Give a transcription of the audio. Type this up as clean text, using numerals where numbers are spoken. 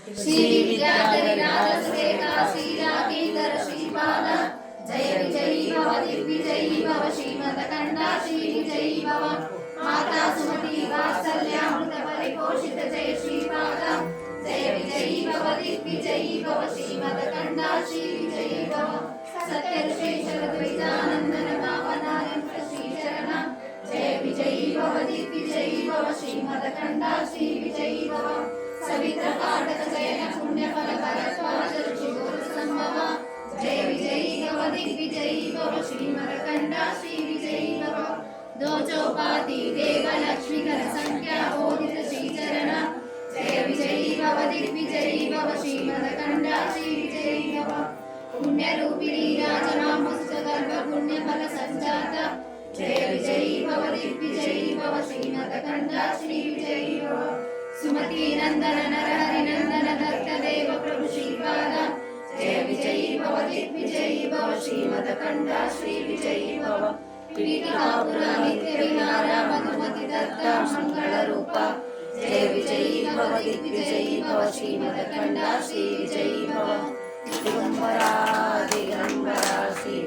श्री विद्याधरी राजसुरेखा श्रीराकेतर श्रीपाद जय विजयी भव दिग्विजयी भव श्रीमदकंठा श्री विजयी भव माता सुमति वात्सल्यामृत परिपोषित जय श्रीपाद जय विजयी भव दिग्विजयी भव श्रीमदकंठा श्री विजयी भव सत्य ऋषेशरद्वैतानंदन भावनानंद श्रीचरण जय विजयी भव दिग्विजयी भव श्रीमदकंठा श्री विजयी भव सवित्र काटक जयन पुण्य फल भरद्वाज ऋषिगोर संभव जय विजयी भव दिग्विजयी भव श्रीमदकंठा श्री विजयी भव दो चौपाती देव लक्ष्मी कर संख्या बोधित श्रीचरण जय विजयी भव दिग्विजयी भव श्रीमदकंठा श्री विजयी भव पुण्य रूपिणी राजनाम गर्भ पुण्य फल संजात जय विजयी भव दिग्विजयी भव श्रीमदकंठा श्री विजयी भव सुमति नंदन नरहरि नंदन दत्त देव प्रभु श्रीपाद जय विजयी भव दिग्विजयी भव श्रीमदकंठा श्री विजयी भव पीठिकापुर नित्य विहार मधुमति दत्त मंगल रूप जय विजयी भव दिग्विजयी भव श्रीमदकंठा श्री विजयी भव दिगंबरा दिगंबरा श्री